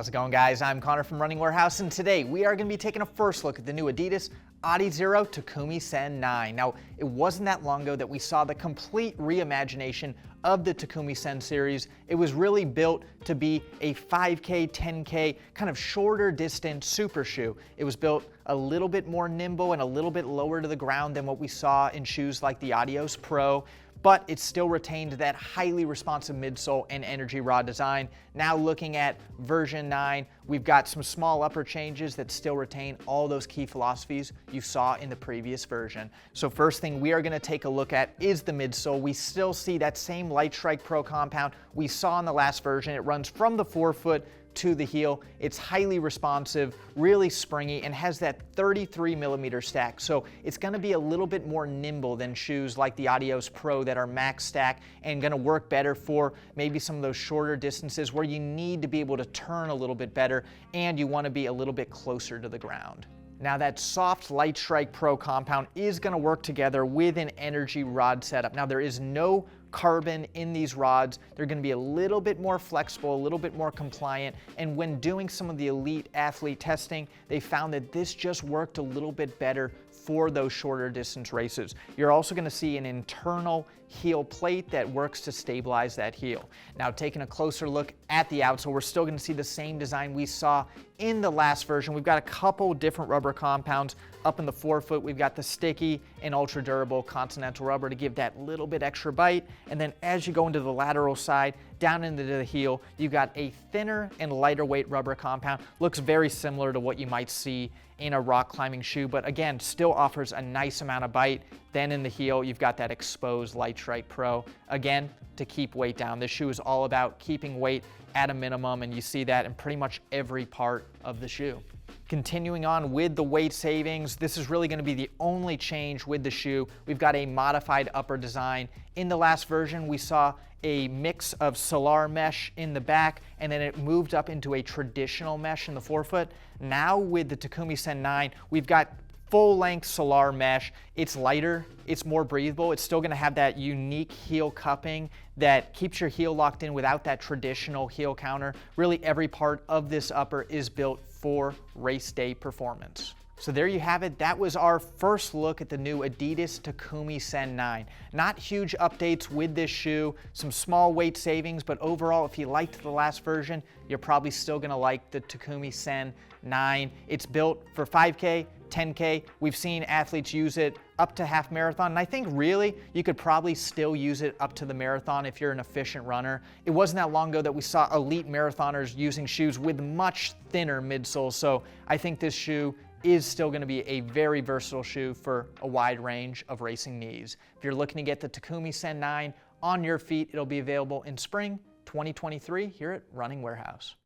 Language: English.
How's it going, guys? I'm Connor from Running Warehouse, and today we are going to be taking a first look at the new Adidas adizero Takumi Sen 9. Now, it wasn't that long ago that we saw the complete reimagination of the Takumi Sen series. It was really built to be a 5K, 10K, kind of shorter distance super shoe. It was built a little bit more nimble and a little bit lower to the ground than what we saw in shoes like the Adios Pro, but it still retained that highly responsive midsole and energy rod design. Now looking at version 9, we've got some small upper changes that still retain all those key philosophies you saw in the previous version. So first thing we are gonna take a look at is the midsole. We still see that same Lightstrike Pro compound we saw in the last version. It runs from the forefoot to the heel. It's highly responsive, really springy, and has that 33mm stack. So it's gonna be a little bit more nimble than shoes like the Adios Pro that are max stack and gonna work better for maybe some of those shorter distances where you need to be able to turn a little bit better and you wanna be a little bit closer to the ground. Now that soft Lightstrike Pro compound is gonna work together with an energy rod setup. Now there is no carbon in these rods. They're gonna be a little bit more flexible, a little bit more compliant, and when doing some of the elite athlete testing, they found that this just worked a little bit better for those shorter distance races. You're also gonna see an internal heel plate that works to stabilize that heel. Now taking a closer look at the outsole, we're still gonna see the same design we saw in the last version. We've got a couple different rubber compounds. Up in the forefoot, we've got the sticky and ultra durable Continental rubber to give that little bit extra bite. And then as you go into the lateral side, down into the heel, you've got a thinner and lighter weight rubber compound. Looks very similar to what you might see in a rock climbing shoe, but again, still offers a nice amount of bite. Then in the heel, you've got that exposed Lightstrike Pro. Again, to keep weight down. This shoe is all about keeping weight at a minimum, and you see that in pretty much every part of the shoe. Continuing on with the weight savings, this is really gonna be the only change with the shoe. We've got a modified upper design. In the last version, we saw a mix of Solar mesh in the back, and then it moved up into a traditional mesh in the forefoot. Now with the Takumi Sen 9, we've got full-length Solar mesh. It's lighter, it's more breathable. It's still gonna have that unique heel cupping that keeps your heel locked in without that traditional heel counter. Really every part of this upper is built for race day performance. So there you have it. That was our first look at the new Adidas Takumi Sen 9. Not huge updates with this shoe, some small weight savings, but overall, if you liked the last version, you're probably still gonna like the Takumi Sen 9. It's built for 5K, 10K. We've seen athletes use it up to half marathon, and I think really you could probably still use it up to the marathon if you're an efficient runner. It wasn't that long ago that we saw elite marathoners using shoes with much thinner midsoles, so I think this shoe is still going to be a very versatile shoe for a wide range of racing needs. If you're looking to get the Takumi Sen 9 on your feet, it'll be available in spring 2023 here at Running Warehouse.